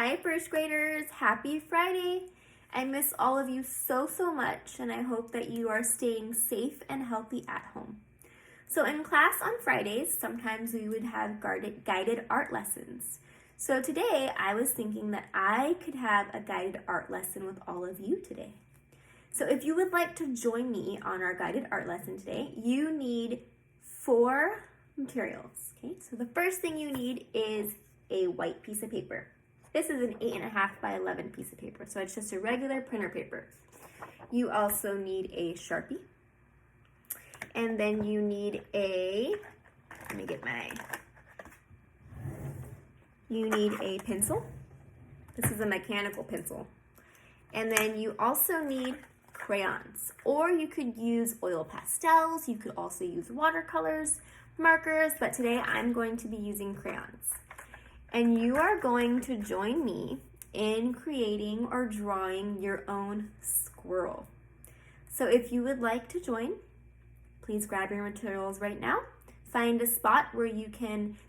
Hi first graders, happy Friday. I miss all of you so much, and I hope that you are staying safe and healthy at home. So in class on Fridays, sometimes we would have guided art lessons. So today I was thinking that I could have a guided art lesson with all of you today. So if you would like to join me on our guided art lesson today, you need 4 materials. Okay, so the first thing you need is a white piece of paper. This is an 8.5 by 11 piece of paper, so it's just a regular printer paper. You also need a Sharpie, and then you need you need a pencil. This is a mechanical pencil. And then you also need crayons, or you could use oil pastels. You could also use watercolors, markers, but today I'm going to be using crayons. And you are going to join me in creating or drawing your own squirrel. So if you would like to join, please grab your materials right now. Find a spot where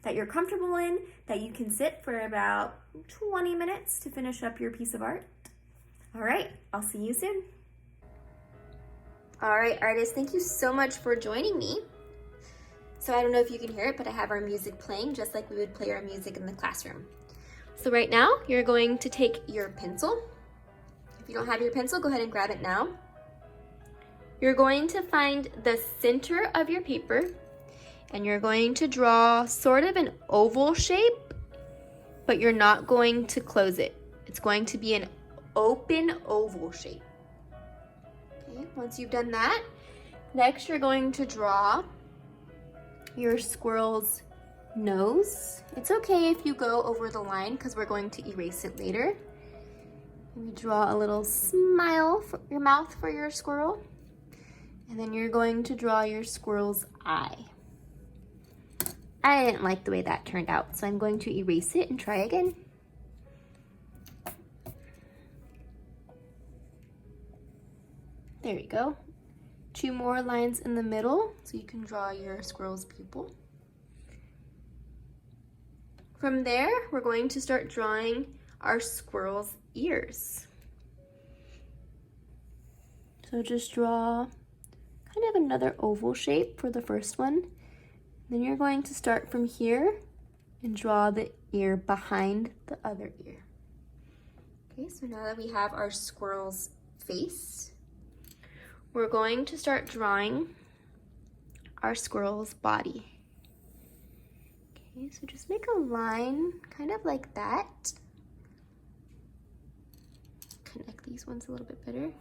that you're comfortable in, that you can sit for about 20 minutes to finish up your piece of art. All right, I'll see you soon. All right, artists, thank you so much for joining me. So I don't know if you can hear it, but I have our music playing just like we would play our music in the classroom. So right now, you're going to take your pencil. If you don't have your pencil, go ahead and grab it now. You're going to find the center of your paper, and you're going to draw sort of an oval shape, but you're not going to close it. It's going to be an open oval shape. Okay, once you've done that, next you're going to draw your squirrel's nose. It's okay if you go over the line because we're going to erase it later. You draw a little smile for your mouth for your squirrel. And then you're going to draw your squirrel's eye. I didn't like the way that turned out, so I'm going to erase it and try again. There you go. 2 more lines in the middle so you can draw your squirrel's pupil. From there, we're going to start drawing our squirrel's ears. So just draw kind of another oval shape for the first one. Then you're going to start from here and draw the ear behind the other ear. Okay, so now that we have our squirrel's face, we're going to start drawing our squirrel's body. Okay, so just make a line kind of like that. Connect these ones a little bit better.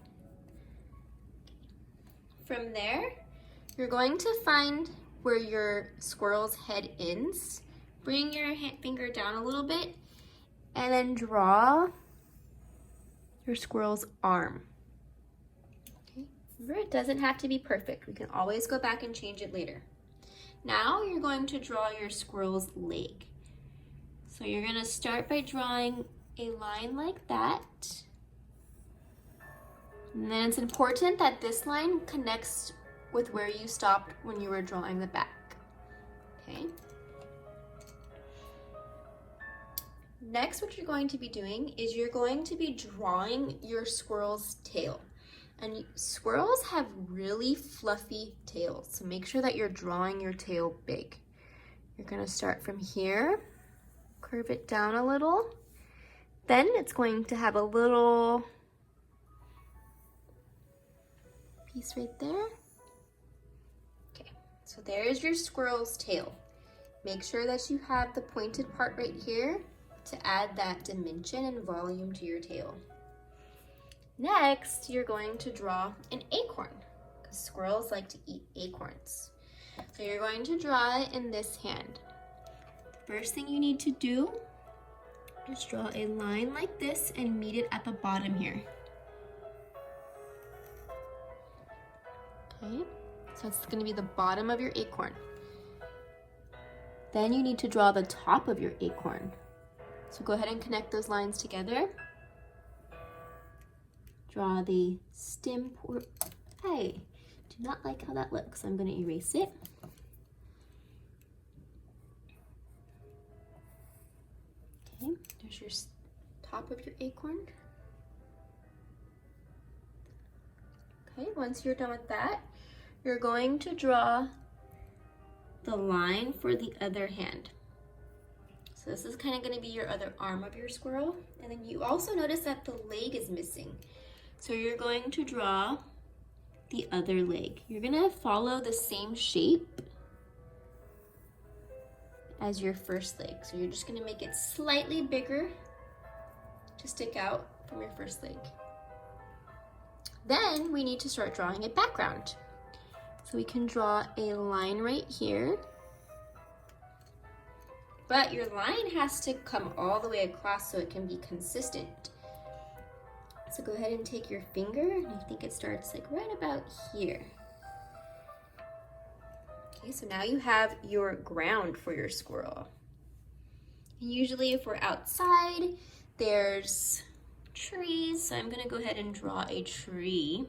From there, you're going to find where your squirrel's head ends. Bring your finger down a little bit and then draw your squirrel's arm. Remember, it doesn't have to be perfect. We can always go back and change it later. Now you're going to draw your squirrel's leg. So you're going to start by drawing a line like that. And then it's important that this line connects with where you stopped when you were drawing the back. Okay. Next, what you're going to be doing is you're going to be drawing your squirrel's tail. And squirrels have really fluffy tails, so make sure that you're drawing your tail big. You're gonna start from here, curve it down a little. Then it's going to have a little piece right there. Okay, so there's your squirrel's tail. Make sure that you have the pointed part right here to add that dimension and volume to your tail. Next, you're going to draw an acorn, because squirrels like to eat acorns. So you're going to draw it in this hand. The first thing you need to do is draw a line like this and meet it at the bottom here. Okay, so it's going to be the bottom of your acorn. Then you need to draw the top of your acorn. So go ahead and connect those lines together. Draw the stem part. Hey, do not like how that looks. I'm going to erase it. Okay, there's your top of your acorn. Okay, once you're done with that, you're going to draw the line for the other hand. So this is kind of going to be your other arm of your squirrel. And then you also notice that the leg is missing. So you're going to draw the other leg. You're going to follow the same shape as your first leg. So you're just going to make it slightly bigger to stick out from your first leg. Then we need to start drawing a background. So we can draw a line right here. But your line has to come all the way across so it can be consistent. So go ahead and take your finger, and I think it starts like right about here. Okay, so now you have your ground for your squirrel. And usually if we're outside, there's trees. So I'm gonna go ahead and draw a tree.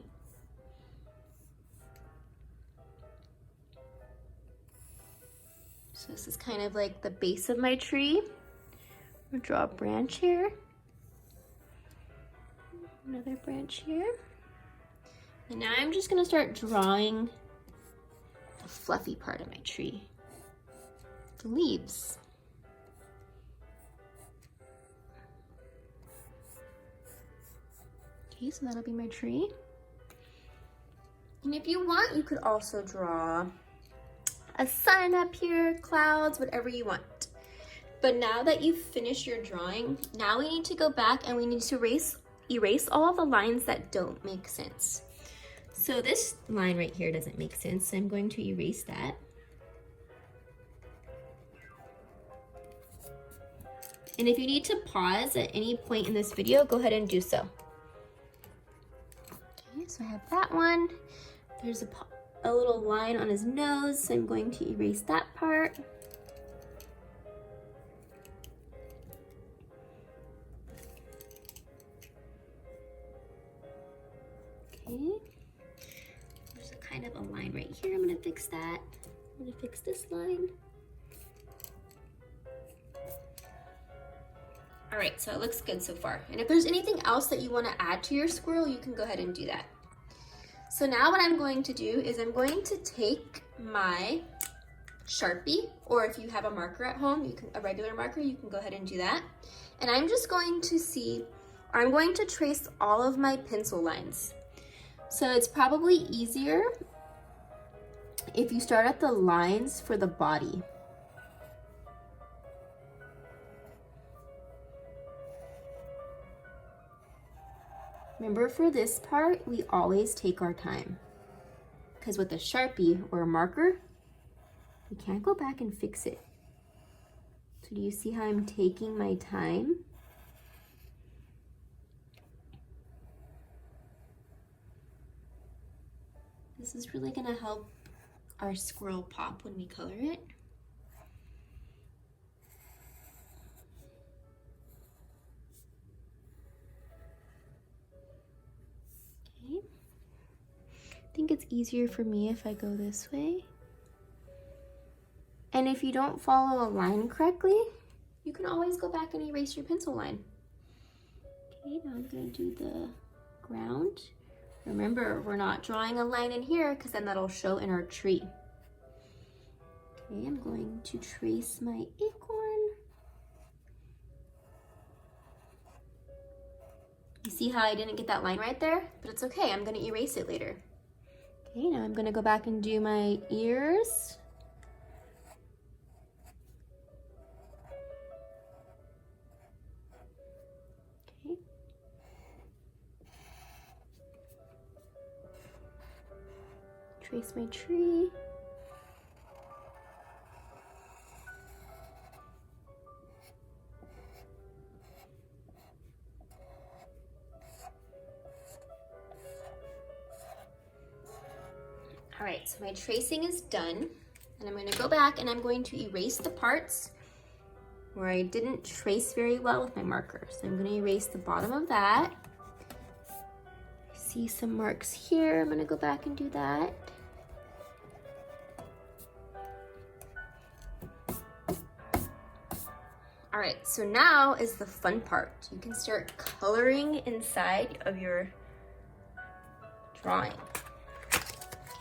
So this is kind of like the base of my tree. I'm gonna draw a branch here. Another branch here. And now I'm just gonna start drawing the fluffy part of my tree, the leaves. Okay, so that'll be my tree. And if you want, you could also draw a sun up here, clouds, whatever you want. But now that you've finished your drawing, now we need to go back and we need to erase all of the lines that don't make sense. So this line right here doesn't make sense, so I'm going to erase that. And if you need to pause at any point in this video, go ahead and do so. Okay, so I have that one. There's a little line on his nose, so I'm going to erase that part. Okay, there's a kind of a line right here. I'm gonna fix that. I'm gonna fix this line. All right, so it looks good so far. And if there's anything else that you wanna add to your squirrel, you can go ahead and do that. So now what I'm going to do is I'm going to take my Sharpie, or if you have a marker at home, a regular marker, you can go ahead and do that. And I'm just going to I'm going to trace all of my pencil lines. So it's probably easier if you start at the lines for the body. Remember, for this part, we always take our time. Because with a Sharpie or a marker, we can't go back and fix it. So do you see how I'm taking my time? This is really gonna help our squirrel pop when we color it. Okay. I think it's easier for me if I go this way. And if you don't follow a line correctly, you can always go back and erase your pencil line. Okay, now I'm gonna do the ground. Remember, we're not drawing a line in here because then that'll show in our tree. Okay, I'm going to trace my acorn. You see how I didn't get that line right there? But it's okay, I'm gonna erase it later. Okay, now I'm gonna go back and do my ears. Okay. Trace my tree. All right, so my tracing is done, and I'm going to go back and I'm going to erase the parts where I didn't trace very well with my marker. So I'm going to erase the bottom of that. I see some marks here. I'm going to go back and do that. All right, so now is the fun part. You can start coloring inside of your drawing.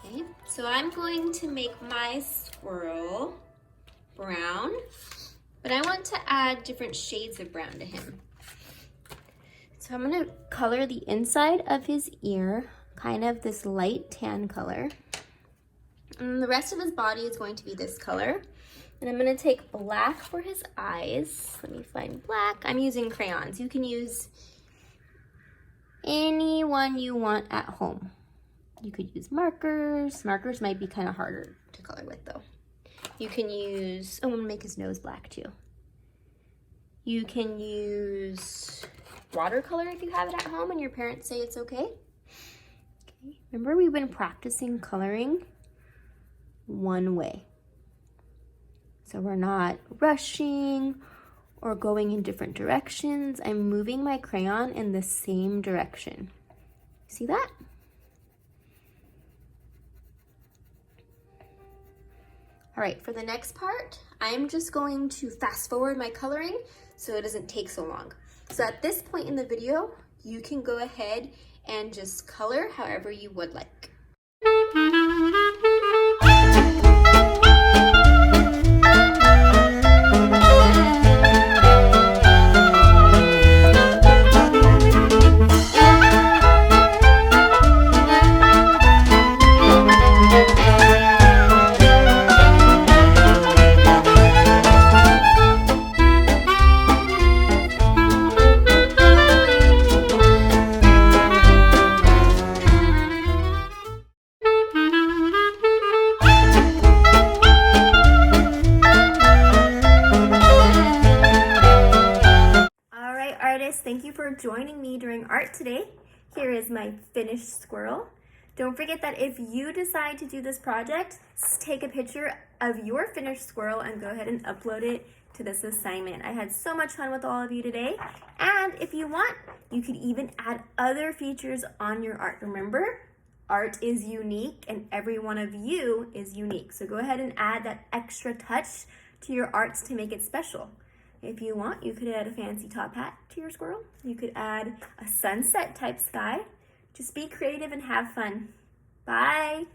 Okay, so I'm going to make my squirrel brown, but I want to add different shades of brown to him. So I'm gonna color the inside of his ear, kind of this light tan color. And the rest of his body is going to be this color. And I'm gonna take black for his eyes. Let me find black. I'm using crayons. You can use any one you want at home. You could use markers. Markers might be kind of harder to color with though. You can use, oh, I'm gonna make his nose black too. You can use watercolor if you have it at home and your parents say it's okay. Okay. Remember, we've been practicing coloring one way. So we're not rushing or going in different directions. I'm moving my crayon in the same direction. See that? All right, for the next part, I'm just going to fast forward my coloring so it doesn't take so long. So at this point in the video, you can go ahead and just color however you would like. Thank you for joining me during art today. Here is my finished squirrel. Don't forget that if you decide to do this project, take a picture of your finished squirrel and go ahead and upload it to this assignment. I had so much fun with all of you today. And if you want, you could even add other features on your art. Remember, art is unique and every one of you is unique. So go ahead and add that extra touch to your arts to make it special. If you want, you could add a fancy top hat to your squirrel. You could add a sunset type sky. Just be creative and have fun. Bye.